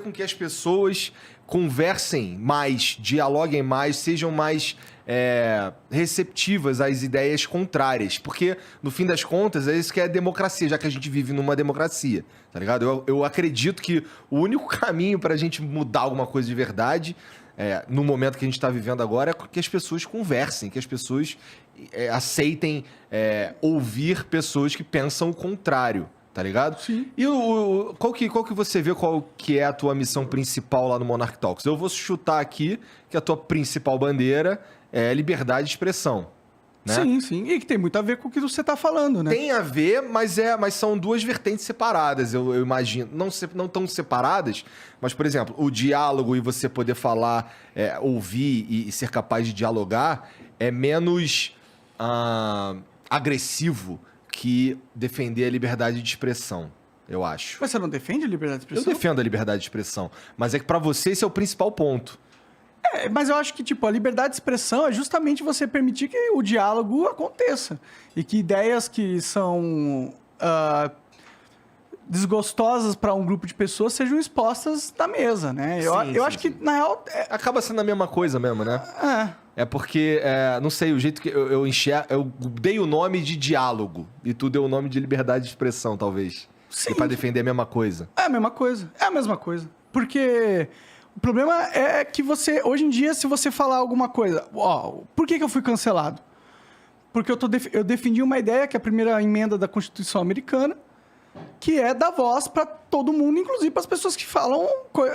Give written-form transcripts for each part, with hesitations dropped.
com que as pessoas conversem mais, dialoguem mais, sejam mais receptivas às ideias contrárias. Porque, no fim das contas, é isso que é democracia, já que a gente vive numa democracia, tá ligado? Eu acredito que o único caminho pra gente mudar alguma coisa de verdade, no momento que a gente está vivendo agora, é que as pessoas conversem, que as pessoas aceitem ouvir pessoas que pensam o contrário. Tá ligado? Sim. E qual que você vê qual que é a tua missão principal lá no Monarch Talks? Eu vou chutar aqui que a tua principal bandeira é liberdade de expressão. Né? Sim, sim. E que tem muito a ver com o que você tá falando, né? Tem a ver, mas são duas vertentes separadas, eu imagino. Não tão separadas, mas, por exemplo, o diálogo e você poder falar, ouvir e ser capaz de dialogar é menos agressivo que defender a liberdade de expressão, eu acho. Mas você não defende a liberdade de expressão? Eu defendo a liberdade de expressão, mas é que pra você esse é o principal ponto. Mas eu acho que, tipo, a liberdade de expressão é justamente você permitir que o diálogo aconteça. E que ideias que são desgostosas para um grupo de pessoas sejam expostas na mesa, né? Eu acho que, na real... Acaba sendo a mesma coisa mesmo, né? É porque, não sei, o jeito que eu enxergo... Eu dei o nome de diálogo e tu deu o nome de liberdade de expressão, talvez. Sim. Pra defender a mesma coisa. É a mesma coisa. É a mesma coisa. Porque o problema é que você... Hoje em dia, se você falar alguma coisa... por que eu fui cancelado? Porque eu defendi uma ideia, que é a primeira emenda da Constituição Americana, que é dar voz para todo mundo, inclusive para as pessoas que falam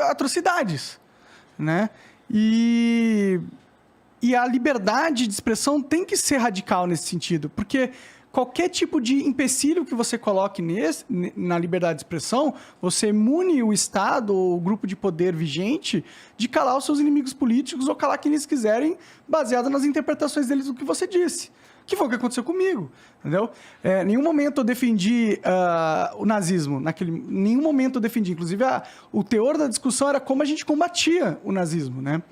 atrocidades, né? E a liberdade de expressão tem que ser radical nesse sentido, porque qualquer tipo de empecilho que você coloque na liberdade de expressão, você imune o Estado ou o grupo de poder vigente de calar os seus inimigos políticos ou calar quem eles quiserem, baseado nas interpretações deles do que você disse. Que foi o que aconteceu comigo, entendeu? Em nenhum momento eu defendi o nazismo. Nenhum momento eu defendi. Inclusive, o teor da discussão era como a gente combatia o nazismo, né?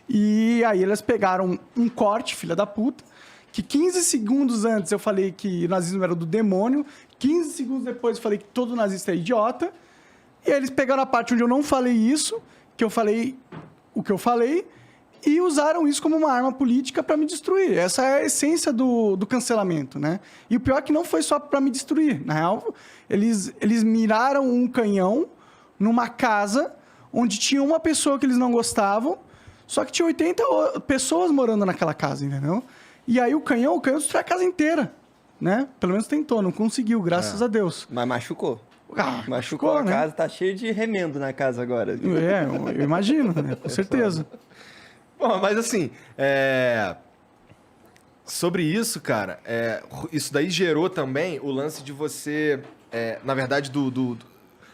E aí eles pegaram um corte, filha da puta, que 15 segundos antes eu falei que o nazismo era do demônio, 15 segundos depois eu falei que todo nazista é idiota, e aí eles pegaram a parte onde eu não falei isso, que eu falei o que eu falei, e usaram isso como uma arma política para me destruir. Essa é a essência do cancelamento, né? E o pior é que não foi só para me destruir. Na real, eles miraram um canhão numa casa onde tinha uma pessoa que eles não gostavam, só que tinha 80 pessoas morando naquela casa, entendeu? E aí o canhão destruiu a casa inteira, né? Pelo menos tentou, não conseguiu, graças a Deus. Mas machucou. Machucou a né? casa, tá cheio de remendo na casa agora. Eu imagino, né? Com certeza. Bom, mas assim, sobre isso, cara, isso daí gerou também o lance de você, na verdade,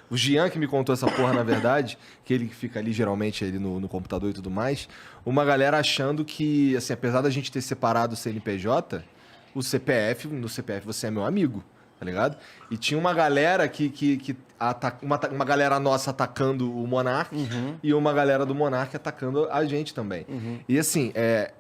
o Jean que me contou essa porra, na verdade, que ele fica ali geralmente ali no computador e tudo mais, uma galera achando que, assim, apesar da gente ter separado o CNPJ, no CPF você é meu amigo, tá ligado? E tinha uma galera uma galera nossa atacando o Monark e uma galera do Monark atacando a gente também. E assim,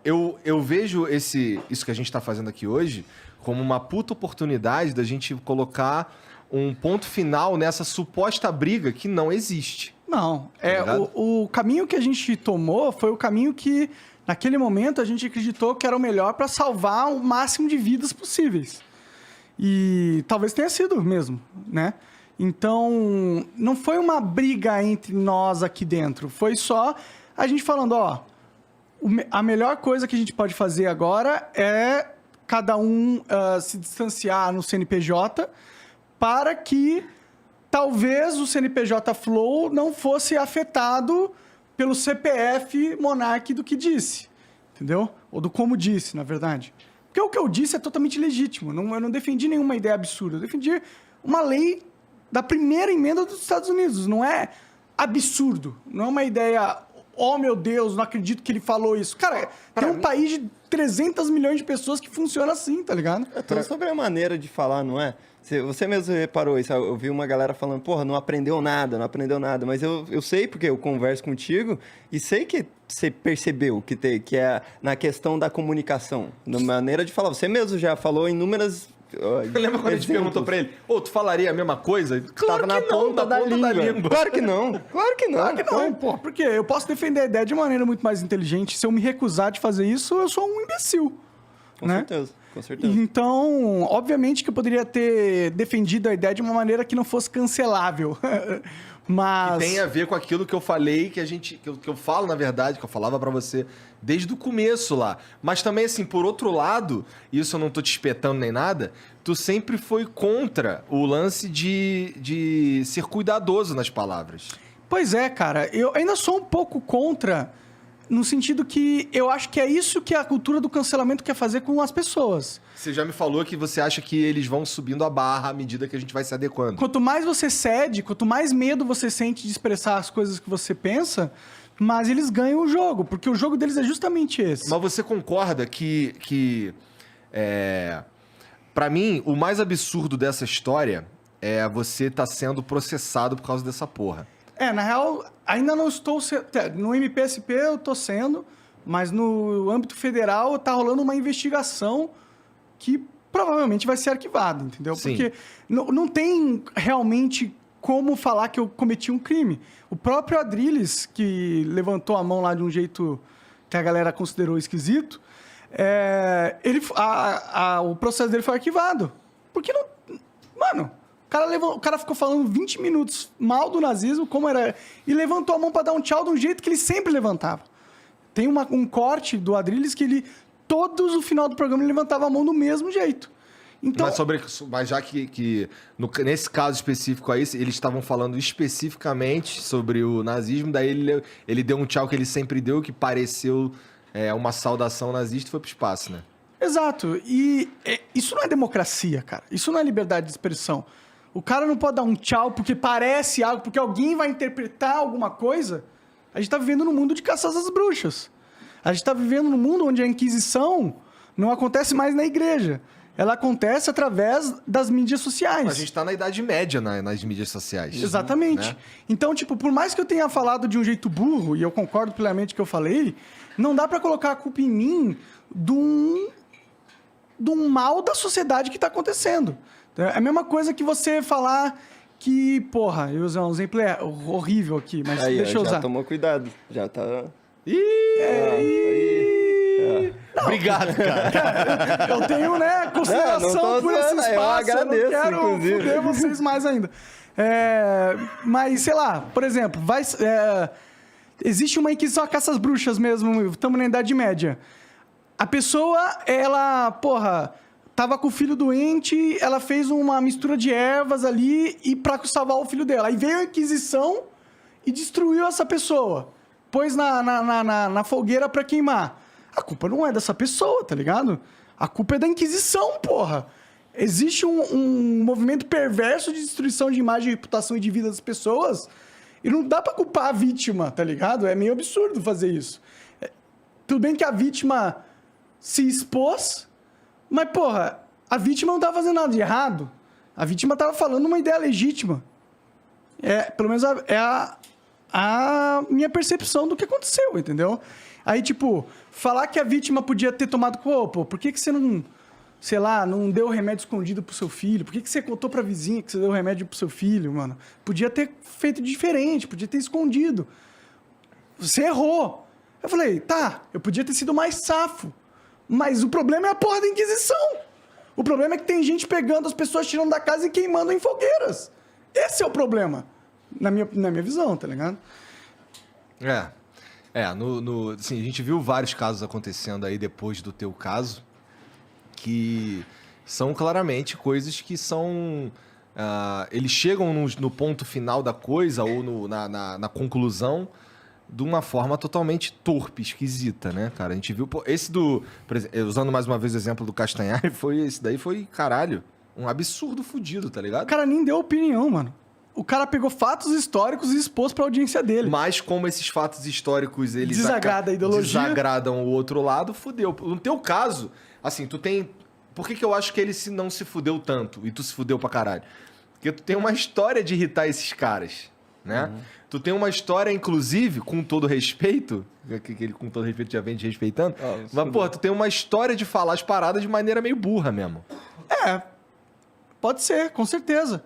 eu vejo isso que a gente tá fazendo aqui hoje como uma puta oportunidade da gente colocar um ponto final nessa suposta briga que não existe. Não. Tá o caminho que a gente tomou foi o caminho que, naquele momento, a gente acreditou que era o melhor para salvar o máximo de vidas possíveis. E talvez tenha sido mesmo, né? Então, não foi uma briga entre nós aqui dentro. Foi só a gente falando, a melhor coisa que a gente pode fazer agora é cada um se distanciar no CNPJ para que talvez o CNPJ Flow não fosse afetado pelo CPF Monark do que disse, entendeu? Ou do como disse, na verdade. Porque o que eu disse é totalmente legítimo. Eu não defendi nenhuma ideia absurda. Eu defendi uma lei da primeira emenda dos Estados Unidos. Não é absurdo. Não é uma ideia... Oh, meu Deus, não acredito que ele falou isso. Cara, tem um país de 300 milhões de pessoas que funciona assim, tá ligado? É tudo sobre a maneira de falar, não é? Você mesmo reparou isso. Eu vi uma galera falando, porra, não aprendeu nada. Mas eu sei, porque eu converso contigo, e sei que você percebeu que é na questão da comunicação, na maneira de falar. Você mesmo já falou inúmeras Lembra quando a gente perguntou pra ele, tu falaria a mesma coisa? Tava na ponta da língua. Claro que não. Claro que não. Claro que não, pô. Porque eu posso defender a ideia de maneira muito mais inteligente. Se eu me recusar de fazer isso, eu sou um imbecil. Com né? certeza, com certeza. Então, obviamente que eu poderia ter defendido a ideia de uma maneira que não fosse cancelável. Mas... Que tem a ver com aquilo que eu falei, que eu falo, na verdade, que eu falava pra você desde o começo lá. Mas também, assim, por outro lado, isso eu não tô te espetando nem nada, tu sempre foi contra o lance de ser cuidadoso nas palavras. Pois é, cara. Eu ainda sou um pouco contra, no sentido que eu acho que é isso que a cultura do cancelamento quer fazer com as pessoas. Você já me falou que você acha que eles vão subindo a barra à medida que a gente vai se adequando. Quanto mais você cede, quanto mais medo você sente de expressar as coisas que você pensa, mais eles ganham o jogo, porque o jogo deles é justamente esse. Mas você concorda que para mim, o mais absurdo dessa história é você estar sendo processado por causa dessa porra. Na real, ainda não estou... No MPSP eu estou sendo, mas no âmbito federal está rolando uma investigação que provavelmente vai ser arquivada, entendeu? Sim. Porque não tem realmente como falar que eu cometi um crime. O próprio Adrilles, que levantou a mão lá de um jeito que a galera considerou esquisito, o processo dele foi arquivado. Porque não... Mano... O cara ficou falando 20 minutos mal do nazismo, como era... E levantou a mão pra dar um tchau de um jeito que ele sempre levantava. Tem um corte do Adrilles que ele... Todos o final do programa ele levantava a mão do mesmo jeito. Então... Mas já que nesse caso específico aí, eles estavam falando especificamente sobre o nazismo, daí ele deu um tchau que ele sempre deu, que pareceu uma saudação nazista e foi pro espaço, né? Exato. E isso não é democracia, cara. Isso não é liberdade de expressão. O cara não pode dar um tchau porque parece algo, porque alguém vai interpretar alguma coisa. A gente tá vivendo num mundo de caças às bruxas. A gente tá vivendo num mundo onde a Inquisição não acontece mais na igreja. Ela acontece através das mídias sociais. A gente tá na Idade Média nas mídias sociais. Exatamente. Né? Então, por mais que eu tenha falado de um jeito burro, e eu concordo plenamente com o que eu falei, não dá pra colocar a culpa em mim de um mal da sociedade que tá acontecendo. É a mesma coisa que você falar que, porra, eu usei um exemplo horrível aqui, mas aí, deixa eu usar. Já tomou cuidado, já tá... Obrigado, cara. Eu tenho, consideração por esse espaço. Eu agradeço, não quero inclusive. foder vocês mais ainda. Mas, sei lá, por exemplo, existe uma Inquisição a caça às bruxas mesmo, estamos na Idade Média. A pessoa, ela, tava com o filho doente, ela fez uma mistura de ervas ali e pra salvar o filho dela. Aí veio a Inquisição e destruiu essa pessoa. Pôs na fogueira pra queimar. A culpa não é dessa pessoa, tá ligado? A culpa é da Inquisição, porra. Existe um movimento perverso de destruição de imagem, reputação e de vida das pessoas e não dá pra culpar a vítima, tá ligado? É meio absurdo fazer isso. Tudo bem que a vítima se expôs, mas, porra, a vítima não tava fazendo nada de errado. A vítima tava falando uma ideia legítima. Pelo menos a minha percepção do que aconteceu, entendeu? Aí, falar que a vítima podia ter tomado... por que você não, sei lá, não deu remédio escondido pro seu filho? Por que você contou pra vizinha que você deu remédio pro seu filho, mano? Podia ter feito diferente, podia ter escondido. Você errou. Eu falei, eu podia ter sido mais safo. Mas o problema é a porra da Inquisição. O problema é que tem gente pegando as pessoas, tirando da casa e queimando em fogueiras. Esse é o problema, na minha visão, tá ligado? Assim, a gente viu vários casos acontecendo aí depois do teu caso, que são claramente coisas que são... eles chegam no ponto final da coisa ou na conclusão de uma forma totalmente torpe, esquisita, né, cara? A gente viu... por exemplo, usando mais uma vez o exemplo do Castanhari, esse daí foi, caralho, um absurdo fudido, tá ligado? O cara nem deu opinião, mano. O cara pegou fatos históricos e expôs pra audiência dele. Mas como esses fatos históricos, eles... Desagrada a ideologia. Desagradam o outro lado, fudeu. No teu caso, assim, tu tem... Por que eu acho que ele não se fudeu tanto e tu se fudeu pra caralho? Porque tu tem uma história de irritar esses caras, né? Tu tem uma história, inclusive, com todo respeito, que ele com todo respeito já vem te respeitando, mas, tu tem uma história de falar as paradas de maneira meio burra mesmo. Pode ser, com certeza.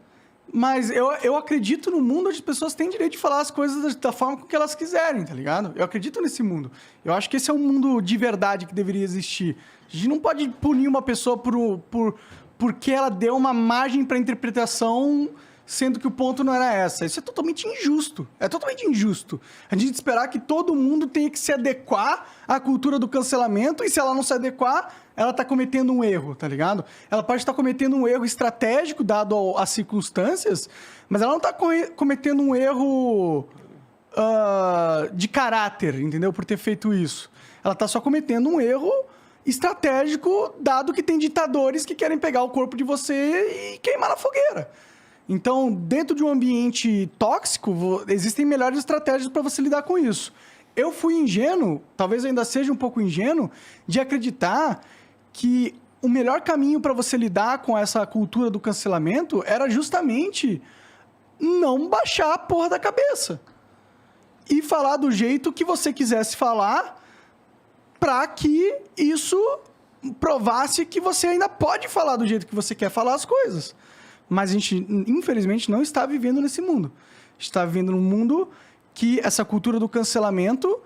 Mas eu acredito no mundo onde as pessoas têm direito de falar as coisas da forma com que elas quiserem, tá ligado? Eu acredito nesse mundo. Eu acho que esse é um mundo de verdade que deveria existir. A gente não pode punir uma pessoa porque ela deu uma margem para interpretação, sendo que o ponto não era essa. Isso é totalmente injusto. É totalmente injusto. A gente esperar que todo mundo tenha que se adequar à cultura do cancelamento, e se ela não se adequar, ela tá cometendo um erro, tá ligado? Ela pode estar cometendo um erro estratégico, dado as circunstâncias, mas ela não tá cometendo um erro de caráter, entendeu? Por ter feito isso. Ela tá só cometendo um erro estratégico, dado que tem ditadores que querem pegar o corpo de você e queimar na fogueira. Então, dentro de um ambiente tóxico, existem melhores estratégias para você lidar com isso. Eu fui ingênuo, talvez ainda seja um pouco ingênuo, de acreditar que o melhor caminho para você lidar com essa cultura do cancelamento era justamente não baixar a porra da cabeça. E falar do jeito que você quisesse falar, para que isso provasse que você ainda pode falar do jeito que você quer falar as coisas. Mas a gente, infelizmente, não está vivendo nesse mundo. Está vivendo num mundo que essa cultura do cancelamento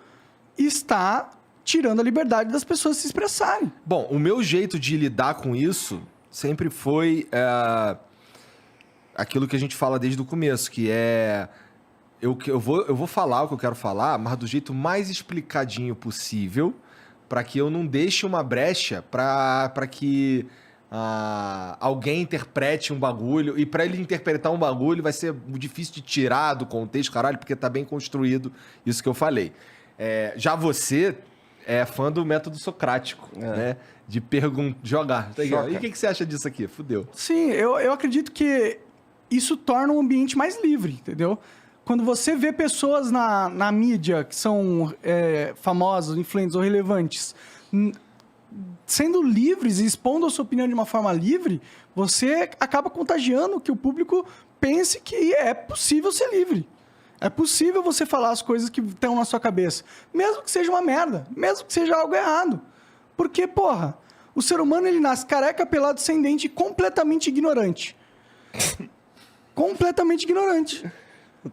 está tirando a liberdade das pessoas se expressarem. Bom, o meu jeito de lidar com isso sempre foi aquilo que a gente fala desde o começo, que é... Eu vou falar o que eu quero falar, mas do jeito mais explicadinho possível, para que eu não deixe uma brecha para que alguém interprete um bagulho. E para ele interpretar um bagulho vai ser difícil de tirar do contexto, caralho, porque tá bem construído isso que eu falei. Já você é fã do método socrático, né? De jogar. E o que você acha disso aqui? Fudeu. Sim, eu acredito que isso torna o ambiente mais livre, entendeu? Quando você vê pessoas na mídia que são famosas, influentes ou relevantes, sendo livres e expondo a sua opinião de uma forma livre, você acaba contagiando que o público pense que é possível ser livre. É possível você falar as coisas que estão na sua cabeça, mesmo que seja uma merda, mesmo que seja algo errado. Porque, porra, o ser humano ele nasce careca, pelado, sem dente, completamente ignorante. Completamente ignorante.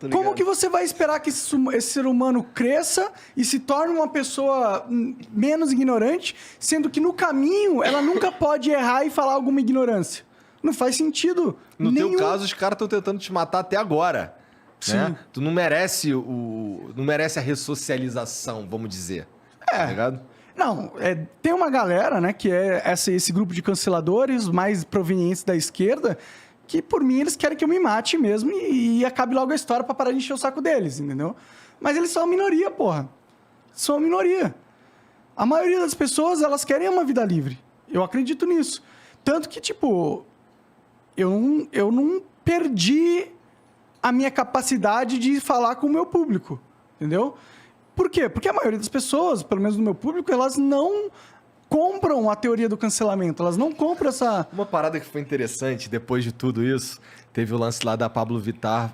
Como que você vai esperar que esse ser humano cresça e se torne uma pessoa menos ignorante, sendo que no caminho ela nunca pode errar e falar alguma ignorância? Não faz sentido. No teu caso, os caras estão tentando te matar até agora. Sim. Né? Tu não merece não merece a ressocialização, vamos dizer. Tá ligado? Não, tem uma galera, né, que é esse grupo de canceladores mais provenientes da esquerda, que por mim eles querem que eu me mate mesmo e acabe logo a história pra parar de encher o saco deles, entendeu? Mas eles são a minoria, porra. São a minoria. A maioria das pessoas, elas querem uma vida livre. Eu acredito nisso. Tanto que, tipo, eu não perdi a minha capacidade de falar com o meu público, entendeu? Por quê? Porque a maioria das pessoas, pelo menos no meu público, elas não compram a teoria do cancelamento, elas não compram essa... Uma parada que foi interessante, depois de tudo isso, teve o lance lá da Pablo Vittar,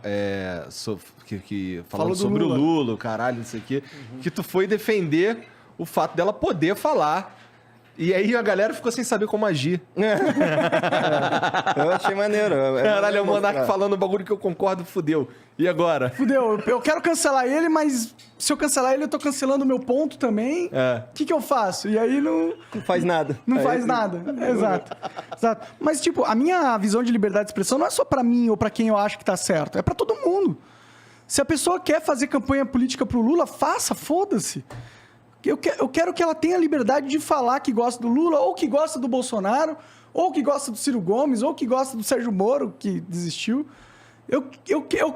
falando sobre o Lula, o caralho, não sei o quê, que tu foi defender o fato dela poder falar. E aí a galera ficou sem saber como agir. Eu achei maneiro. Caralho, é o Monark falando um bagulho que eu concordo, fudeu. E agora? Fudeu, eu quero cancelar ele, mas se eu cancelar ele, eu tô cancelando o meu ponto também. O que eu faço? E aí não faz nada. Não faz nada. Exato. Mas, tipo, a minha visão de liberdade de expressão não é só pra mim ou pra quem eu acho que tá certo. É pra todo mundo. Se a pessoa quer fazer campanha política pro Lula, faça, foda-se. Eu quero que ela tenha a liberdade de falar que gosta do Lula, ou que gosta do Bolsonaro, ou que gosta do Ciro Gomes, ou que gosta do Sérgio Moro, que desistiu. Eu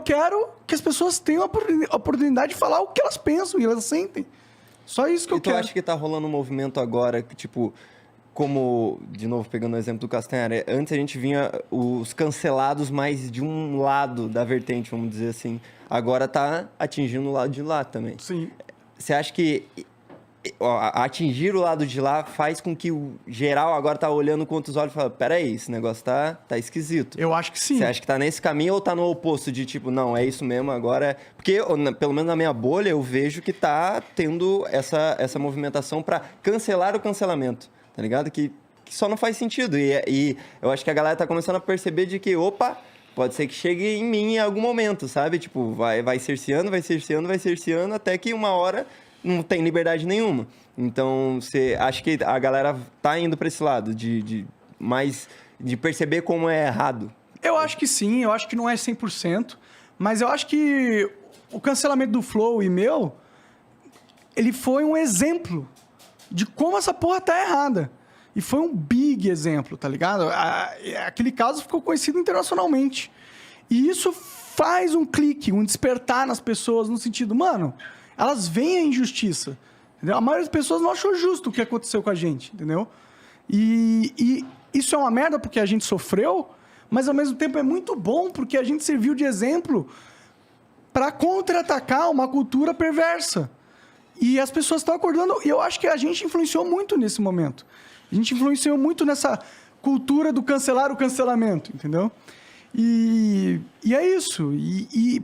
quero que as pessoas tenham a oportunidade de falar o que elas pensam e elas sentem. Só isso que eu quero. E tu acha que tá rolando um movimento agora que, tipo, como, de novo, pegando o exemplo do Castanhari, antes a gente vinha os cancelados mais de um lado da vertente, vamos dizer assim. Agora tá atingindo o lado de lá também. Sim. Você acha que atingir o lado de lá faz com que o geral agora tá olhando com outros olhos e fala, peraí, esse negócio tá esquisito. Eu acho que sim. Você acha que tá nesse caminho ou tá no oposto de tipo, não, é isso mesmo agora? Porque, pelo menos na minha bolha, eu vejo que tá tendo essa movimentação para cancelar o cancelamento, tá ligado? Que que só não faz sentido. E eu acho que a galera tá começando a perceber de que, opa, pode ser que chegue em mim em algum momento, sabe? Tipo, vai cerceando, até que uma hora não tem liberdade nenhuma. Então, acho que a galera tá indo pra esse lado, de perceber como é errado. Eu acho que sim, eu acho que não é 100%, mas eu acho que o cancelamento do Flow e meu, ele foi um exemplo de como essa porra tá errada. E foi um big exemplo, tá ligado? Aquele caso ficou conhecido internacionalmente. E isso faz um clique, um despertar nas pessoas no sentido, mano, elas veem a injustiça. Entendeu? A maioria das pessoas não achou justo o que aconteceu com a gente, entendeu? E isso é uma merda porque a gente sofreu, mas ao mesmo tempo é muito bom porque a gente serviu de exemplo para contra-atacar uma cultura perversa. E as pessoas estão acordando, e eu acho que a gente influenciou muito nesse momento. A gente influenciou muito nessa cultura do cancelar o cancelamento, entendeu? E é isso.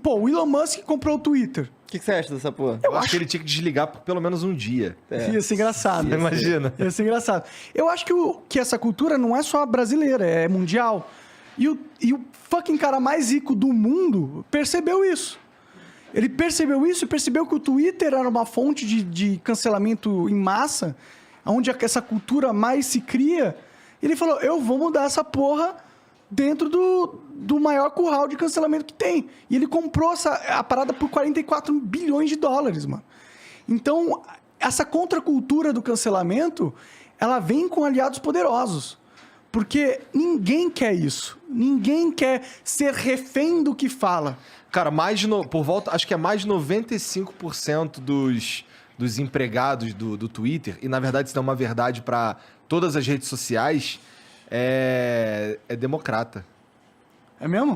Pô, o Elon Musk comprou o Twitter. O que você acha dessa porra? Eu acho que ele tinha que desligar por pelo menos um dia. Ia ser engraçado. Imagina. Ia ser engraçado. Eu acho que essa cultura não é só brasileira, é mundial. E o fucking cara mais rico do mundo percebeu isso. Ele percebeu isso e percebeu que o Twitter era uma fonte de cancelamento em massa, onde essa cultura mais se cria. Ele falou, eu vou mudar essa porra dentro do maior curral de cancelamento que tem. E ele comprou a parada por 44 bilhões de dólares, mano. Então, essa contracultura do cancelamento, ela vem com aliados poderosos. Porque ninguém quer isso. Ninguém quer ser refém do que fala. Cara, acho que é mais de 95% dos empregados do Twitter, e na verdade isso é uma verdade para todas as redes sociais, é democrata. É mesmo?